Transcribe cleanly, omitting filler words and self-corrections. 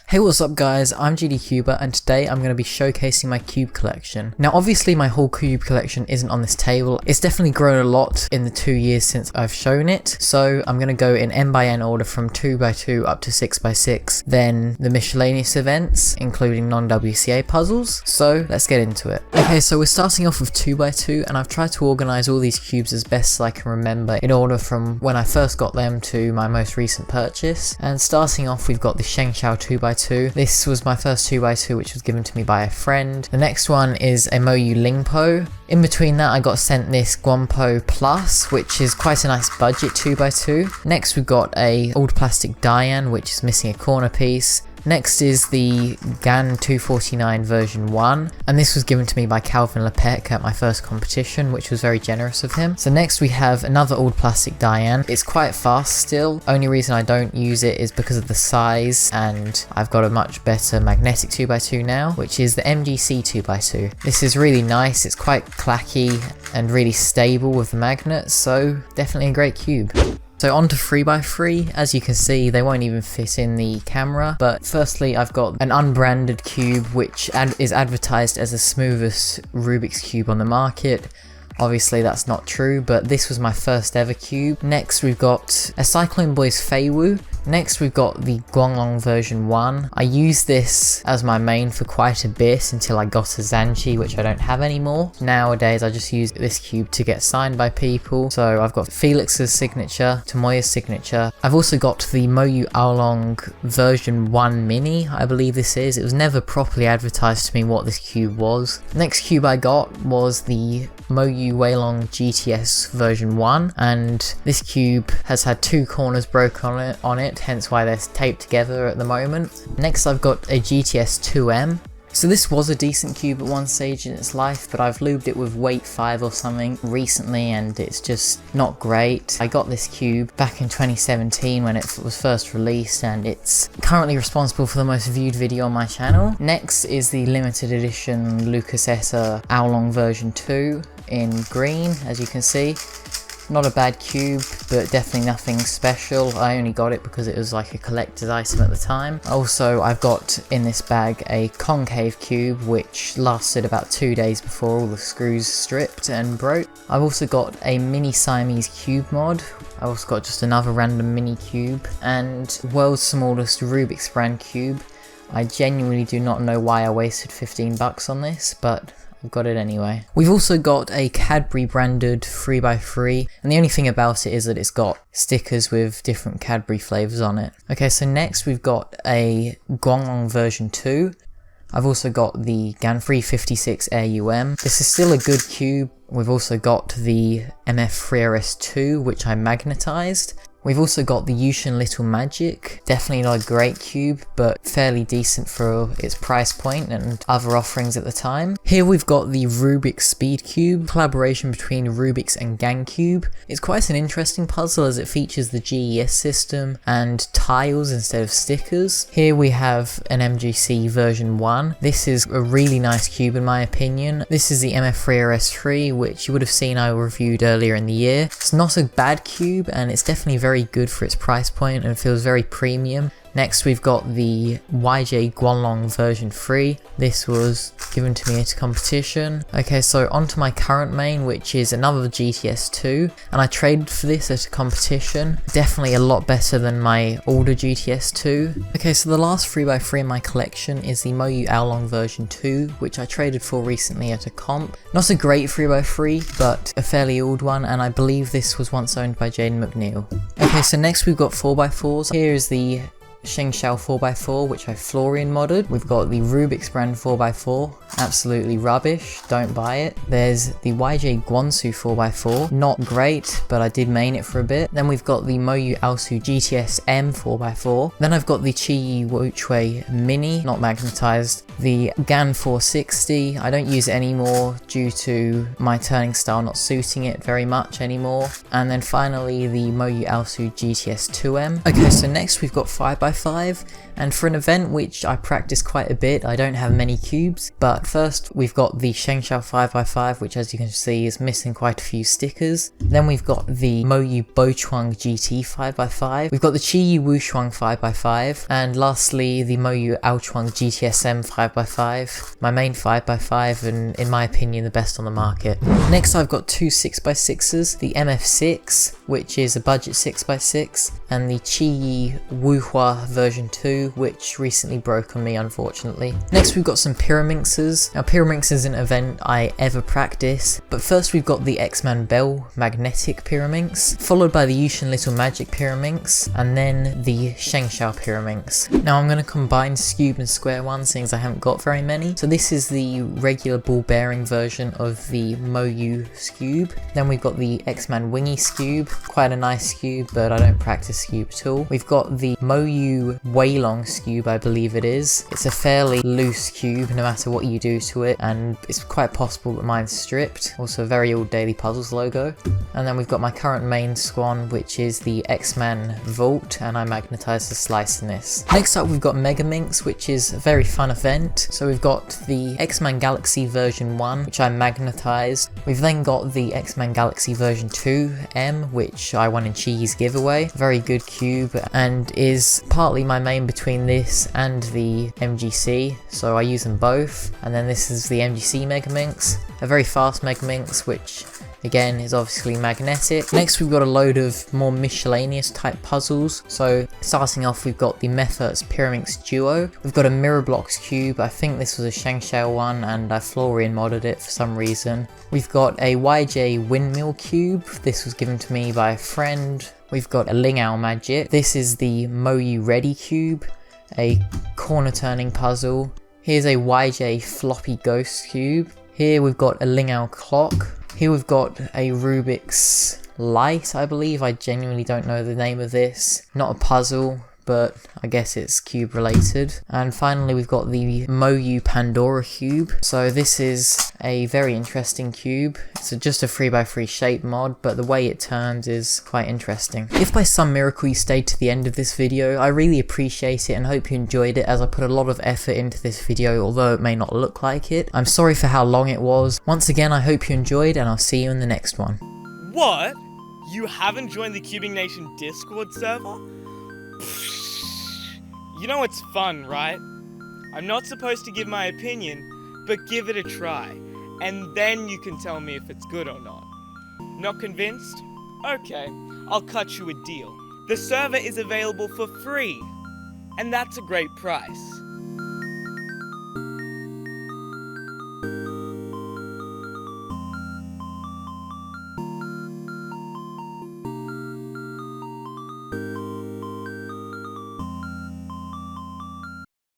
Hey, what's up guys, I'm GDCuber and today I'm going to be showcasing my cube collection. Now obviously my whole cube collection isn't on this table, it's definitely grown a lot in the 2 years since I've shown it, so I'm going to go in N by N order from 2x2 up to 6x6, then the miscellaneous events, including non-WCA puzzles, so let's get into it. Okay, so we're starting off with 2x2 and I've tried to organise all these cubes as best as I can remember in order from when I first got them to my most recent purchase, and starting off we've got the Shengshao 2x2. This was my first 2x2 which was given to me by a friend. The next one is a Moyu Lingpo. In between that I got sent this Guanpo Plus, which is quite a nice budget 2x2. Next we've got a old plastic Dian which is missing a corner piece. Next is the GAN 249 version 1, and this was given to me by Calvin Lepec at my first competition, which was very generous of him. So next we have another old plastic Dian. It's quite fast still, only reason I don't use it is because of the size, and I've got a much better magnetic 2x2 now, which is the MGC 2x2. This is really nice, it's quite clacky and really stable with the magnet, so definitely a great cube. So on to 3x3, as you can see they won't even fit in the camera, but firstly I've got an unbranded cube which is advertised as the smoothest Rubik's Cube on the market. Obviously that's not true, but this was my first ever cube. Next we've got a Cyclone Boys Feiwu. Next we've got the Guanglong version 1. I used this as my main for quite a bit until I got a Zanchi, which I don't have anymore. Nowadays I just use this cube to get signed by people. So I've got Felix's signature, Tomoya's signature. I've also got the Moyu Aolong version 1 mini, I believe this is. It was never properly advertised to me what this cube was. Next cube I got was the Moyu Weilong GTS version 1, and this cube has had 2 corners broken on it, hence why they're taped together at the moment. Next I've got a GTS 2M. So this was a decent cube at one stage in its life, but I've lubed it with weight 5 or something recently and it's just not great. I got this cube back in 2017 when it was first released, and it's currently responsible for the most viewed video on my channel. Next is the limited edition Lucas Etta Aolong version 2 in green, as you can see. Not a bad cube, but definitely nothing special. I only got it because it was like a collector's item at the time. Also, I've got in this bag a concave cube which lasted about 2 days before all the screws stripped and broke. I've also got a mini Siamese cube mod. I've also got just another random mini cube and world's smallest Rubik's brand cube. I genuinely do not know why I wasted 15 bucks on this, but I've got it anyway. We've also got a Cadbury branded 3x3, and the only thing about it is that it's got stickers with different Cadbury flavours on it. Okay, so next we've got a Guanglong version 2. I've also got the GAN 356 Air UM. This is still a good cube. We've also got the MF3RS2, which I magnetised. We've also got the Yushin Little Magic. Definitely not a great cube, but fairly decent for its price point and other offerings at the time. Here we've got the Rubik's Speed Cube, collaboration between Rubik's and GaNCube. It's quite an interesting puzzle as it features the GES system and tiles instead of stickers. Here we have an MGC version 1. This is a really nice cube in my opinion. This is the MF3RS3, which you would have seen I reviewed earlier in the year. It's not a bad cube and it's definitely very good for its price point and feels very premium. Next we've got the YJ Guanglong version 3. This was given to me at a competition. Okay, so onto my current main, which is another GTS 2, and I traded for this at a competition. Definitely a lot better than my older GTS 2. Okay, so the last 3x3 in my collection is the Moyu Aolong version 2, which I traded for recently at a comp. Not a great 3x3, but a fairly old one, and I believe this was once owned by Jaden McNeil. Okay, so next we've got 4x4s. Here is the Shengshao 4x4, which I Florian modded. We've got the Rubik's brand 4x4, absolutely rubbish, don't buy it. There's the YJ Guansu 4x4, not great, but I did main it for a bit. Then we've got the Moyu Aosu GTS M 4x4. Then I've got the Chiyi Wuchui Mini, not magnetized. the GAN 460. I don't use it anymore due to my turning style not suiting it very much anymore. And then finally the Moyu Alsu GTS 2M. Okay, so next we've got 5x5, and for an event which I practice quite a bit, I don't have many cubes, but first we've got the Shengshao 5x5, which as you can see is missing quite a few stickers. Then we've got the Moyu Bochuang GT 5x5, we've got the Qiyu Wushuang 5x5, and lastly the Moyu Aochuang GTSM 5x5, my main 5x5 and in my opinion the best on the market. Next I've got two 6x6s, the MF6, which is a budget 6x6, and the Qiyu Wuhua version 2, which recently broke on me unfortunately. Next we've got some Pyraminxes. Now Pyraminx is an event I ever practice, but first we've got the X-Man Bell Magnetic Pyraminx, followed by the Yushin Little Magic Pyraminx, and then the Shengshao Pyraminx. Now I'm going to combine Scoob and Square ones, since I haven't got very many. So this is the regular ball bearing version of the Moyu Scoob. Then we've got the X-Man Wingy Scoob, quite a nice Scoob, but I don't practice Scoob at all. We've got the Moyu Weilong Scoob, I believe it is. It's a fairly loose cube no matter what you do to it, and it's quite possible that mine's stripped. Also a very old Daily Puzzles logo. And then we've got my current main squan, which is the X-Man Vault, and I magnetized the slice in this. Next up we've got Megaminx, which is a very fun event. So we've got the X-Man Galaxy version 1, which I magnetized. We've then got the X-Man Galaxy version 2M, which I won in Chi's giveaway. Very good cube, and is partly my main between this and the MGC, so I use them both. And then this is the MGC Megaminx, a very fast Megaminx, which again is obviously magnetic. Next we've got a load of more miscellaneous type puzzles. So starting off we've got the Methert's Pyraminx Duo. We've got a Mirror Blocks cube. I think this was a Shengshao one and I Florian modded it for some reason. We've got a YJ Windmill cube. This was given to me by a friend. We've got a Lingao Magic. This is the Moyu Ready cube, a corner turning puzzle. Here's a YJ Floppy Ghost cube. Here we've got a Lingao Clock. Here we've got a Rubik's Light, I believe. I genuinely don't know the name of this. Not a puzzle, but I guess it's cube related. And finally we've got the Moyu Pandora cube. So this is a very interesting cube. It's just a 3x3 shape mod, but the way it turns is quite interesting. If by some miracle you stayed to the end of this video, I really appreciate it and hope you enjoyed it, as I put a lot of effort into this video, although it may not look like it. I'm sorry for how long it was. Once again, I hope you enjoyed, and I'll see you in the next one. What? You haven't joined the Cubing Nation Discord server? You know it's fun, right? I'm not supposed to give my opinion, but give it a try, and then you can tell me if it's good or not. Not convinced? Okay, I'll cut you a deal. The server is available for free, and that's a great price.